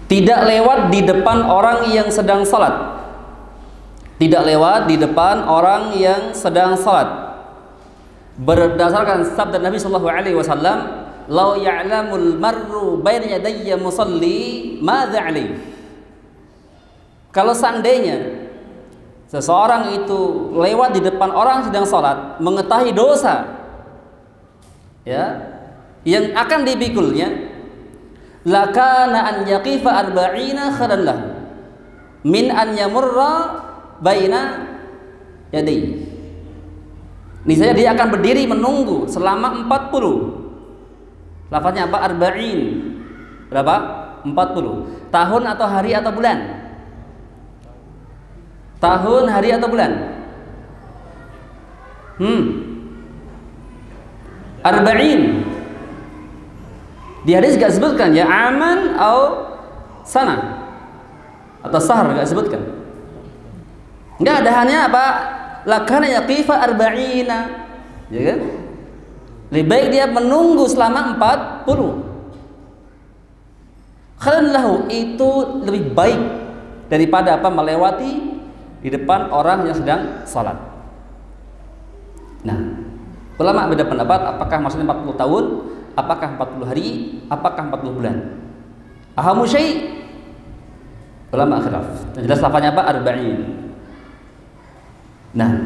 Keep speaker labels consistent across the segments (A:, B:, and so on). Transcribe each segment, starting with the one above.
A: Tidak lewat di depan orang yang sedang salat. Tidak lewat di depan orang yang sedang salat. Berdasarkan sabda Nabi sallallahu alaihi wasallam, "Lau ya'lamul marru baina yadayya musalli, madza 'alaihi?" Kalau seandainya seseorang itu lewat di depan orang sedang salat, mengetahui dosa ya yang akan dipikulnya, lakana an yaqifa arba'ina khairan lahu min an yamurra baina yadayhi. Niscaya dia akan berdiri menunggu selama 40. Lafaznya apa? Arba'in. Berapa? 40. Tahun atau hari atau bulan? Tahun, hari atau bulan? Arba'in. Di hadis gak sebutkan ya aman atau sana atau sahar, gak sebutkan. Enggak ada, hanya apa? Lakana yaqifa arba'ina, ya kan? Lebih baik dia menunggu selama 40. Khairan lahu, itu lebih baik daripada apa? Melewati di depan orang yang sedang salat. Nah, ulama beda pendapat apakah maksudnya 40 tahun, apakah 40 hari, apakah 40 bulan. Ahamu syai', ulama khilaf. Yang jelas lafaznya apa? Arba'in. Nah,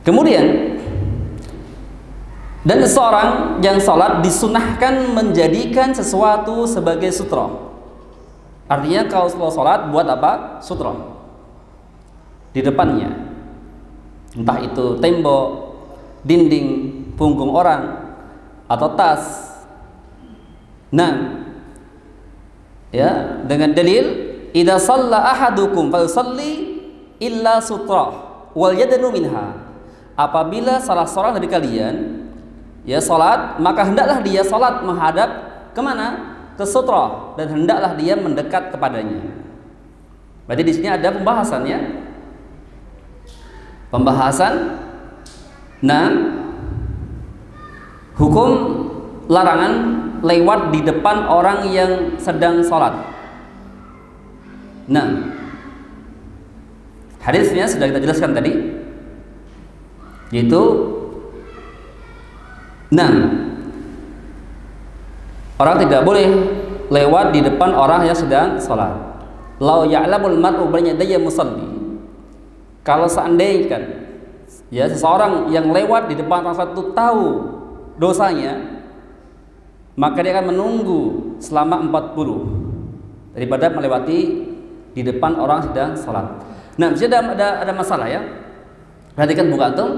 A: kemudian dan seorang yang salat disunahkan menjadikan sesuatu sebagai sutra. Artinya kalau salat buat apa? Sutra di depannya, entah itu tembok, dinding, punggung orang, atau tas. Nah, ya, dengan dalil idza shalla ahadukum falyusalli illa sutra wal yadnu minha. Apabila salah seorang dari kalian ya salat, maka hendaklah dia salat menghadap kemana? Ke sutra, dan hendaklah dia mendekat kepadanya. Berarti di sini ada pembahasannya. Nah, hukum larangan lewat di depan orang yang sedang sholat. Nah, hadisnya sudah kita jelaskan tadi, yaitu orang tidak boleh lewat di depan orang yang sedang sholat. Lau ya'lamul mar'u baina yadayya musalli. Kalau seandainya kan ya seseorang yang lewat di depan orang sholat itu tahu dosanya, maka dia akan menunggu selama 40 daripada melewati di depan orang sedang sholat. Nah, misalnya ada masalah ya. Perhatikan buku antum.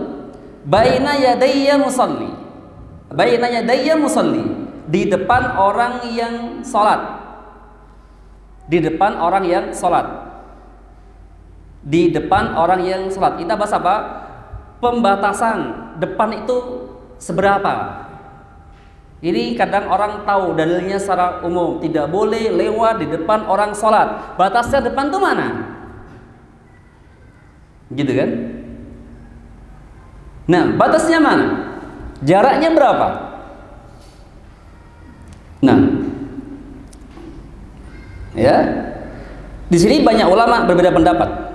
A: Baina yadayya musalli. Baina yadayya musalli. Di depan orang yang sholat. Di depan orang yang sholat. Di depan orang yang sholat. Kita bahas apa? Pembatasan depan itu seberapa? Ini kadang orang tahu dalilnya secara umum, tidak boleh lewat di depan orang sholat. Batasnya depan tuh mana? Gitu kan? Nah, batasnya mana? Jaraknya berapa? Nah, ya, di sini banyak ulama berbeda pendapat.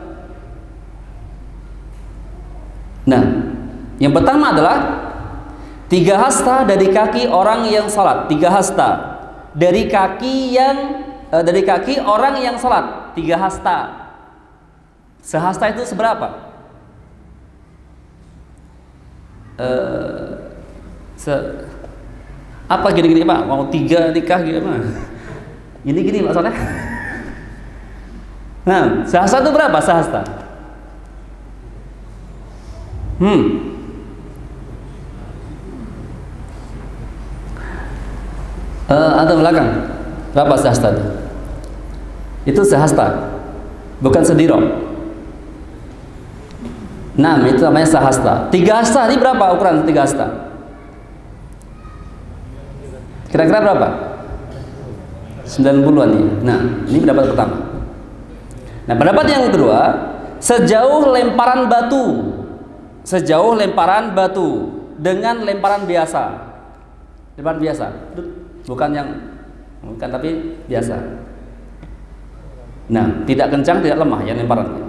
A: Nah, yang pertama adalah 3 hasta dari kaki orang yang salat. 3 hasta dari kaki orang yang salat. 3 hasta. Sehasta itu seberapa? Apa gini-gini Pak? Mau 3 nikah gimana? Gini maksudnya? Nah, sehasta itu berapa sehasta? Atau belakang berapa sehasta itu? Itu sehasta, bukan sediro. Nah, itu namanya sehasta. 3 hasta ini berapa ukuran 3 hasta? Kira-kira berapa? 90-an ya. Nah, ini pendapat pertama. Nah, pendapat yang kedua, sejauh lemparan batu. Sejauh lemparan batu dengan lemparan biasa. Lemparan biasa, bukan yang bukan, tapi biasa. Nah, tidak kencang, tidak lemah ya lemparannya.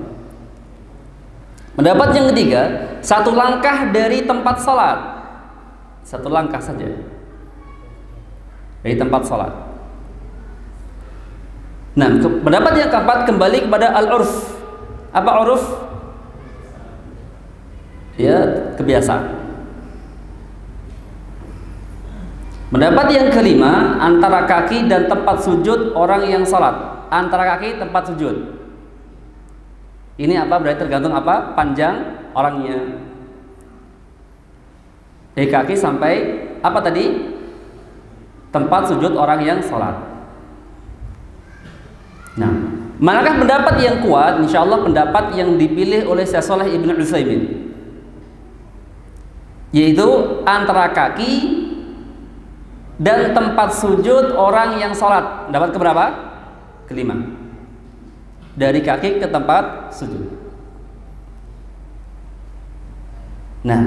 A: Pendapat yang ketiga, satu langkah dari tempat salat, satu langkah saja dari tempat salat. Nah, pendapat yang keempat kembali kepada al-urf. Apa uruf? Ya, kebiasaan. Pendapat yang kelima, antara kaki dan tempat sujud orang yang salat. Antara kaki tempat sujud. Ini apa? Berarti tergantung apa? Panjang orangnya. Dari kaki sampai apa tadi? Tempat sujud orang yang salat. Nah, manakah pendapat yang kuat? Insya Allah pendapat yang dipilih oleh Syekh Shalih Ibnu Utsaimin, yaitu antara kaki dan tempat sujud orang yang sholat. Dapat keberapa? Kelima. Dari kaki ke tempat sujud. Nah,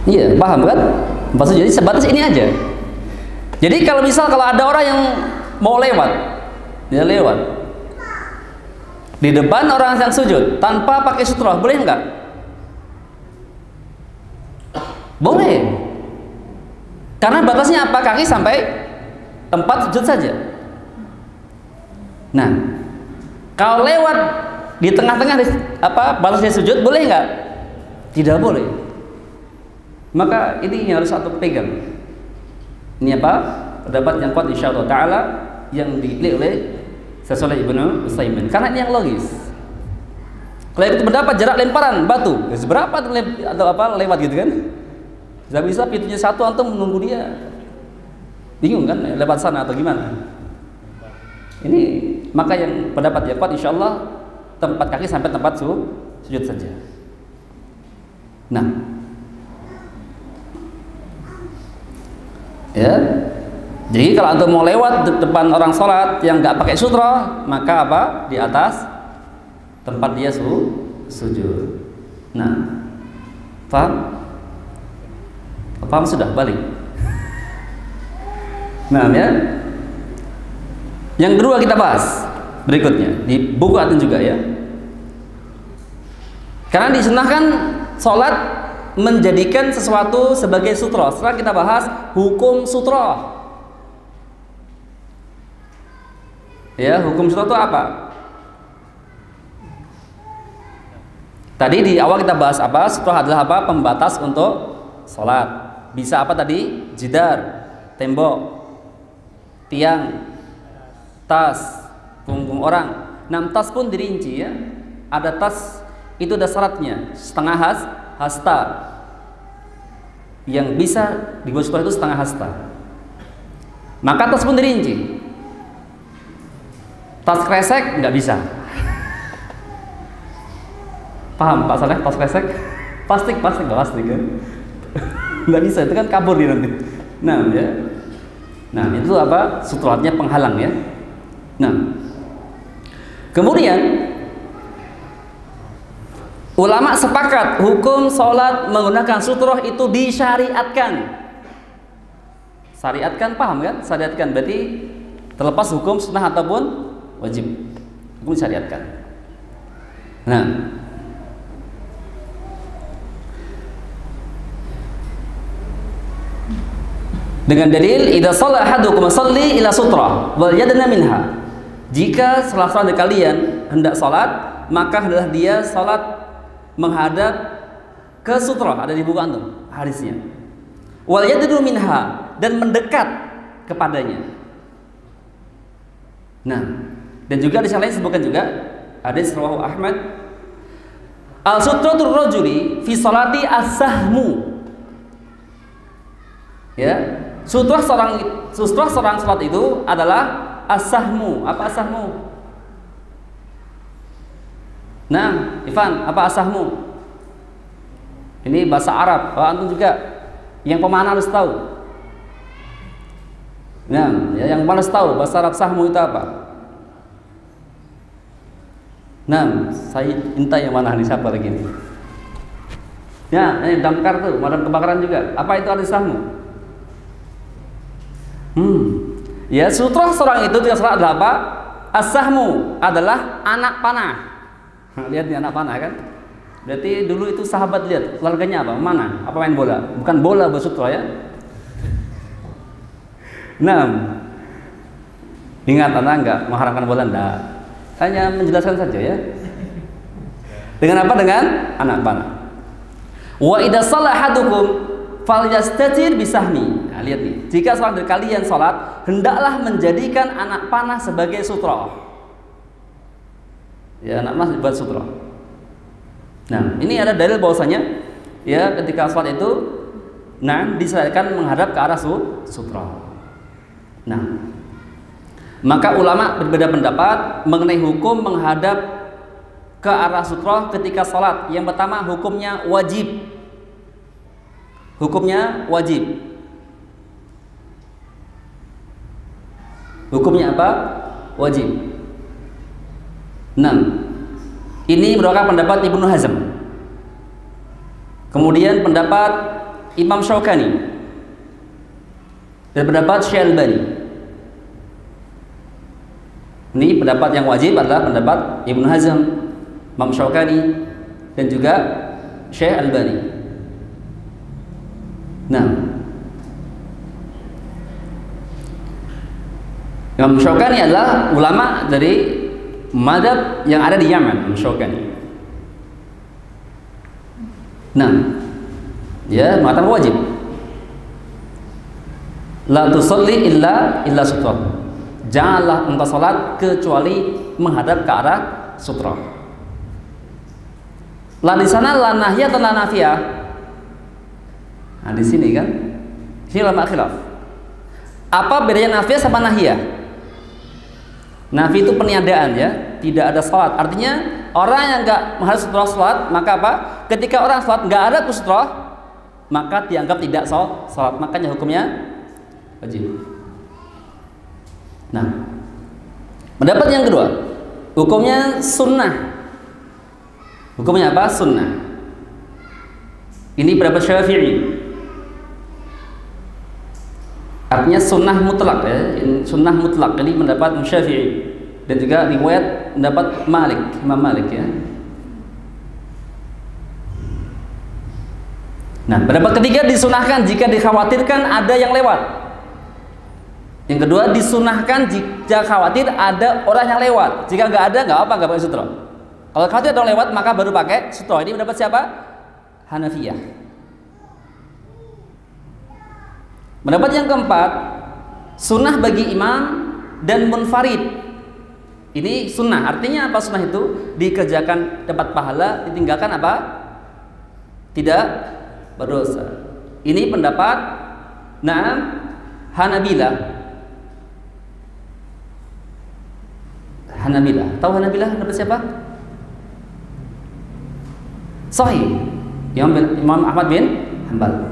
A: iya, paham kan? Maksudnya jadi sebatas ini aja. Jadi kalau ada orang yang mau lewat, dia lewat di depan orang yang sujud tanpa pakai sutra, boleh enggak? Boleh. Karena batasnya apa? Kaki sampai tempat sujud saja. Nah, kalau lewat di tengah-tengah batasnya sujud, boleh enggak? Tidak boleh. Maka ini yang harus satu pegang. Ini apa? Pendapat yang kuat insyaallah taala yang dipilih oleh Syekh Shalih Ibnu Utsaimin, karena ini yang logis. Kalau itu pendapat jarak lemparan batu, seberapa atau apa lewat gitu kan? Bisa pintunya satu, antum menunggu dia, bingung kan lewat sana atau gimana? Ini maka yang pendapat yang kuat insyaallah tempat kaki sampai tempat sujud saja. Nah, ya. Jadi kalau antum mau lewat depan orang sholat yang nggak pakai sutra, maka apa? Di atas tempat dia sujud. Nah, paham? Paham sudah? Balik. Nah, ya. Yang kedua kita bahas berikutnya di buku antum juga ya. Karena disunahkan sholat menjadikan sesuatu sebagai sutra. Setelah kita bahas hukum sutra. Ya, hukum sutra itu apa? Tadi di awal kita bahas apa? Sutra adalah apa? Pembatas untuk sholat. Bisa apa tadi? Jidar, tembok, tiang, tas, punggung orang. Nah, tas pun dirinci ya. Ada tas itu ada syaratnya, setengah hasta. Yang bisa dibuat sutra itu setengah hasta. Maka tas pun dirinci. Tas kresek nggak bisa. Paham Pak Saleh? Tas kresek plastik nggak plastik kan? Nggak bisa, itu kan kabur dia nanti. Nah ya, nah itu apa? Sutratnya penghalang ya. Nah, kemudian ulama sepakat hukum sholat menggunakan sutroh itu disyariatkan. Syariatkan, paham kan? Syariatkan berarti terlepas hukum sunnah ataupun wajib, hukum syariatkan. Nah, dengan dalil idza shalla ahadukum shalli ila sutra wal yadna minha. Jika salah seorang dari kalian hendak salat, maka hendaklah dia salat menghadap ke sutra, ada di buku antum hadisnya. Wal yadnu minha, dan mendekat kepadanya. Nah, dan juga di sana lain disebutkan juga hadis rawahu Ahmad, al sutratur rajuli fi salati as-sahmu. Ya, sutra seorang salat itu adalah as-sahmu. Apa as-sahmu? Nah, Ivan, apa as-sahmu? Ini bahasa Arab. Oh, antum juga yang pemana harus tahu. Nah, ya, yang malas tahu bahasa Arab sahmu itu apa? Nah, saya minta yang mana nih, siapa lagi nih? Ya, ini damkar tuh, pemadam kebakaran juga. Apa itu arti sahmu? Ya, sutroh seorang itu tidak salah adalah apa? As-sahmu adalah anak panah. Lihat nih anak panah kan? Berarti dulu itu sahabat lihat keluarganya apa? Mana? Apa main bola? Bukan bola bersutroh ya. Nah, ingat Anda enggak mengharamkan bola enggak? Hanya menjelaskan saja ya. Dengan apa? Dengan anak panah. Wa idza shalla ahadukum falyastatir bisahmi. Nah, lihat nih. Jika seorang dari kalian salat, hendaklah menjadikan anak panah sebagai sutra. Ya, anak panah buat sutra. Nah, ini ada dalil bahwasanya ya ketika salat itu disyariatkan menghadap ke arah sutra. Nah, maka ulama berbeda pendapat mengenai hukum menghadap ke arah sutra ketika salat. Yang pertama hukumnya wajib. Hukumnya wajib. Hukumnya apa? Wajib. 6. Ini merupakan pendapat Ibnu Hazm. Kemudian pendapat Imam Syaukani dan pendapat Syekh Albani. Ini pendapat yang wajib adalah pendapat Ibnu Hazm, Imam Syaukani dan juga Syekh Albani. Nah, Imam Syaukani adalah ulama dari mazhab yang ada di Yaman, Imam Syaukani. Nah, ya mengatakan wajib. La tusalli illa sutra. Janganlah engkau salat kecuali menghadap ke arah sutra. La di sana la nahyah atau la nafiyah? Nah, di sini kan. Ini ulama khilaf. Apa bedanya nafiyah sama nahiyah? Nafi itu peniadaan ya, tidak ada salat. Artinya orang yang enggak menghadap sutra salat, maka apa? Ketika orang salat enggak ada sutra, maka dianggap tidak salat. Makanya hukumnya wajib. Nah, pendapat yang kedua, hukumnya sunnah. Hukumnya apa? Sunnah. Ini pendapat Syafi'i. Artinya sunnah mutlak ya. Sunnah mutlak ini pendapat Syafi'i dan juga riwayat pendapat Malik, Imam Malik ya. Nah, pendapat ketiga disunahkan jika dikhawatirkan ada yang lewat. Yang kedua disunahkan jika khawatir ada orang yang lewat. Jika nggak ada nggak apa, nggak pakai sutra. Kalau khawatir ada orang lewat maka baru pakai sutra. Ini pendapat siapa? Hanafiyah. Pendapat yang keempat, sunnah bagi imam dan munfarid. Ini sunnah. Artinya apa sunnah itu? Dikerjakan dapat pahala, ditinggalkan apa? Tidak berdosa. Ini pendapat Hanabilah. Tahu Hanabilah pendapat siapa? Sahih. Imam Ahmad bin Hanbal.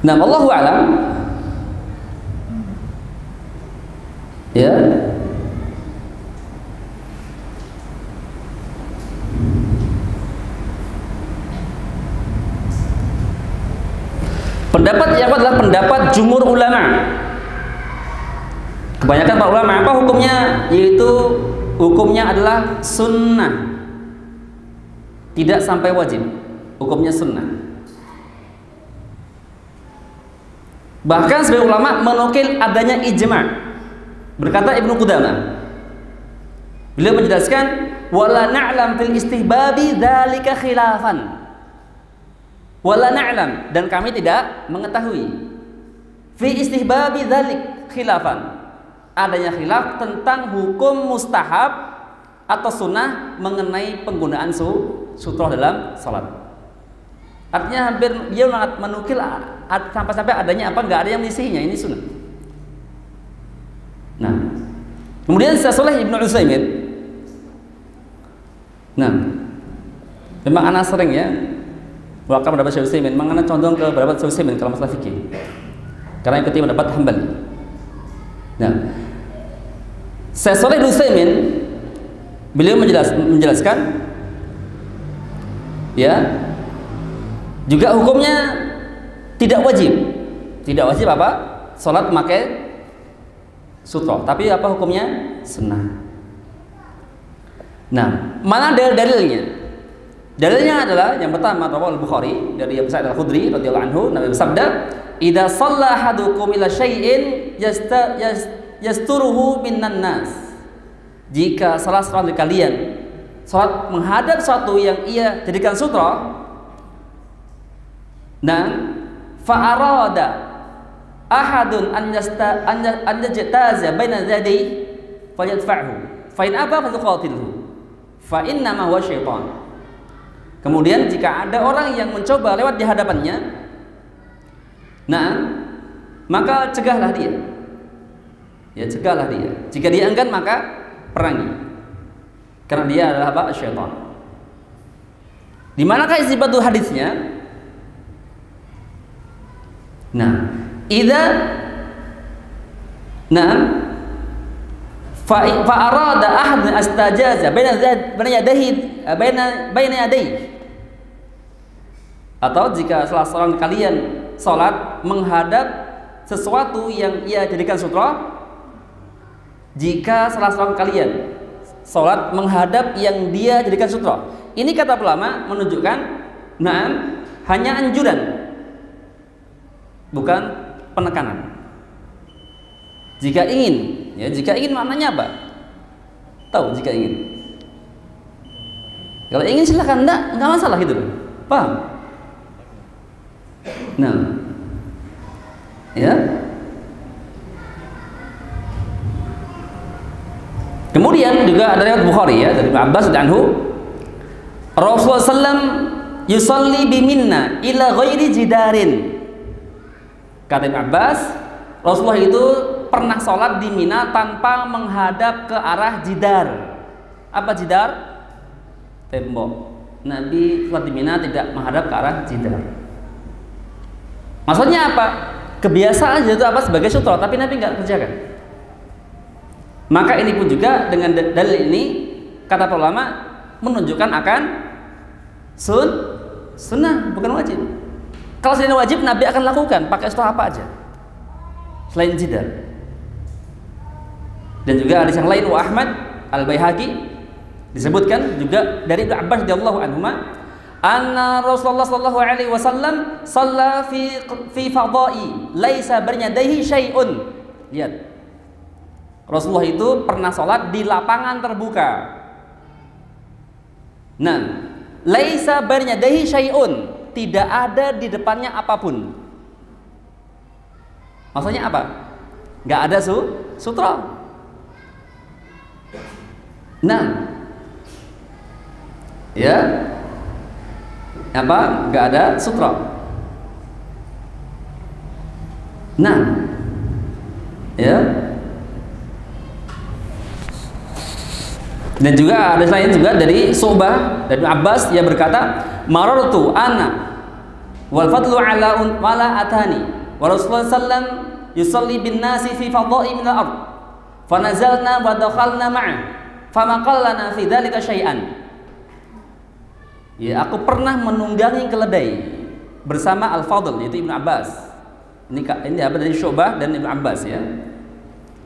A: Nah, wallahu a'lam. Ya. Pendapat yang adalah pendapat jumhur ulama. Kebanyakan para ulama apa hukumnya? Yaitu hukumnya adalah sunnah. Tidak sampai wajib. Hukumnya sunnah. Bahkan sebagian ulama menukil adanya ijma'. Berkata Ibnu Qudamah, beliau menjelaskan wala na'lam fil istihbabi dzalika khilafan. Wala na'lam, dan kami tidak mengetahui fi istihbabi dzalik khilafan. Adanya khilaf tentang hukum mustahab atau sunnah mengenai penggunaan sutra dalam salat. Artinya hampir dia menukil sampai adanya apa, enggak ada yang menyisihinya. Ini sunnah. Nah, kemudian Syekh Ibnu Utsaimin. Nah, memang anak sering ya melakukan pendapat Syekh Utsaimin. Memang anak condong ke pendapat Syekh Utsaimin kalau masalah fikih. Karena ikuti pendapat Hambali. Nah, Syekh Ibnu Utsaimin beliau menjelaskan ya, juga hukumnya tidak wajib. Tidak wajib apa? Salat memakai sutra, tapi apa hukumnya? Sunnah. Nah, mana dalilnya? Dalilnya adalah yang pertama, riwayat Al-Bukhari dari Abu Sa'id Al-Khudri radhiyallahu anhu, Nabi bersabda, "Idza shalla ahadukum ila syai'in yasturuhu minan nas." Jika salah seorang dari kalian salat menghadap suatu yang ia jadikan sutra, nah, fa arada ahadun an yajtaza baina yadayhi falyadfa'hu fa in aba falyuqatilhu fa inna ma huwa syaitan. Kemudian jika ada orang yang mencoba lewat di hadapannya, nah, maka cegahlah dia. Ya, cegahlah dia. Jika dia enggan maka perangi. Karena dia adalah apa? Syaitan. Di manakah isi batu hadisnya? Nah, idza fa arada ahad astajaza baina yadayhi, atau jika salah seorang kalian salat menghadap sesuatu yang ia jadikan sutra, jika salah seorang kalian salat menghadap yang dia jadikan sutra, ini kata ulama menunjukkan hanya anjuran, bukan penekanan. Jika ingin, ya, jika ingin maknanya apa? Tahu jika ingin. Kalau ingin silahkan, enggak masalah gitu loh. Paham? Nah, ya. Kemudian juga ada riwayat Bukhari ya dari Ibnu Abbas anhu, Rasulullah sallam yusalli biminna ila ghairi jidarin. Kata Ibnu Abbas, Rasulullah itu pernah sholat di Mina tanpa menghadap ke arah jidar. Apa jidar? Tembok. Nabi sholat di Mina tidak menghadap ke arah jidar. Maksudnya apa? Kebiasaan itu apa? Sebagai sutra, tapi Nabi nggak kerjakan. Maka ini pun juga dengan dalil ini, kata para ulama, menunjukkan akan sunnah, bukan wajib. Kalau sudah wajib, Nabi akan lakukan pakai sutra apa aja selain jidar. Dan juga hadis yang lain, wa Ahmad Al-Baihaqi disebutkan juga dari Ibnu Abbas radhiyallahu anhuma, anna Rasulullah sallallahu alaihi wasallam shalla fi fadai laisa baryadaihi syai'un. Lihat, Rasulullah itu pernah sholat di lapangan terbuka. Nah, laisa baryadaihi syai'un, tidak ada di depannya apapun. Maksudnya apa? Nggak ada sutra. Nah, ya, apa? Nggak ada sutra. Nah, ya. Dan juga ada lain juga dari Subah dari Abbas, yang berkata, marartu ana wal fadlu ala atani wa Rasulullah sallam yusalli bin nasi fi fadha'i min al-ard fa nazalna wa dakhalna ma'a fa ma qallana fi dzalika syai'an. Ya, aku pernah menunggangi keledai bersama Al-Fadl, yaitu Ibnu Abbas. Ini apa dari Syu'bah dan Ibnu Abbas ya.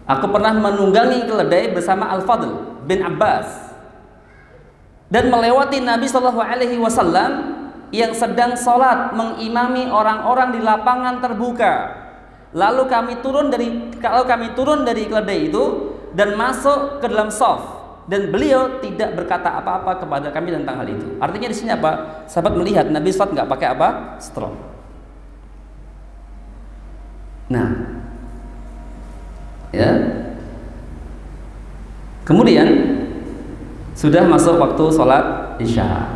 A: Aku pernah menunggangi keledai bersama Al-Fadl bin Abbas dan melewati Nabi Shallallahu Alaihi Wasallam yang sedang sholat mengimami orang-orang di lapangan terbuka. Lalu kami turun dari keledai itu dan masuk ke dalam shaf, dan beliau tidak berkata apa-apa kepada kami tentang hal itu. Artinya di sini apa? Sahabat melihat Nabi sholat nggak pakai apa? Sutra. Nah, ya. Kemudian sudah masuk waktu sholat isya.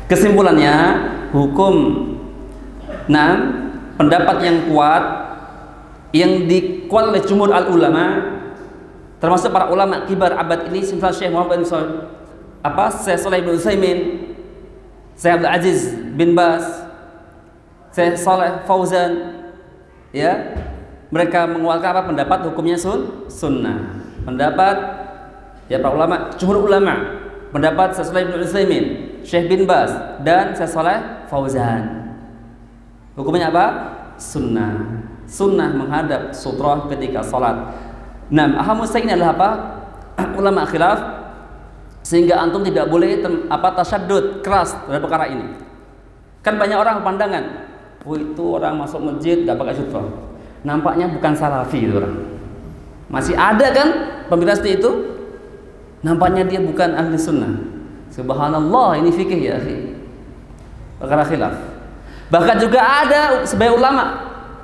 A: Kesimpulannya, hukum pendapat yang kuat yang dikuat oleh jumhur al ulama, termasuk para ulama kibar abad ini, seperti Syekh Muhammad bin Syekh Shalih bin Utsaimin, Syekh Abdul Aziz bin Bas, Syekh Shalih Fauzan, ya, mereka mengeluarkan apa? Pendapat hukumnya sunnah. Pendapat ya para ulama, jumhur ulama, pendapat Syekh Shalih bin Utsaimin, Syekh bin Baz dan Syekh Saleh Fauzan. Hukumnya apa? Sunnah. Sunnah menghadap sutrah ketika salat. Nah, ahamus ini adalah apa? Ulama khilaf, sehingga antum tidak boleh tasyaddud, keras terhadap perkara ini. Kan banyak orang pandangan, oh itu orang masuk masjid gak pakai sutrah, nampaknya bukan salafi itu orang. Masih ada kan pemikiran seperti itu? Nampaknya dia bukan ahli sunnah. Subhanallah, ini fikih ya akhi. Perkara khilaf. Bahkan juga ada sebagian ulama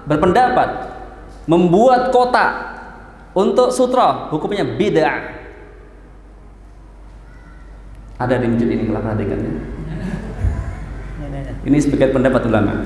A: berpendapat membuat kotak untuk sutra hukumnya bid'ah. Ada di masjid ini, kalau perhatikan ya. Ini sebagai pendapat ulama.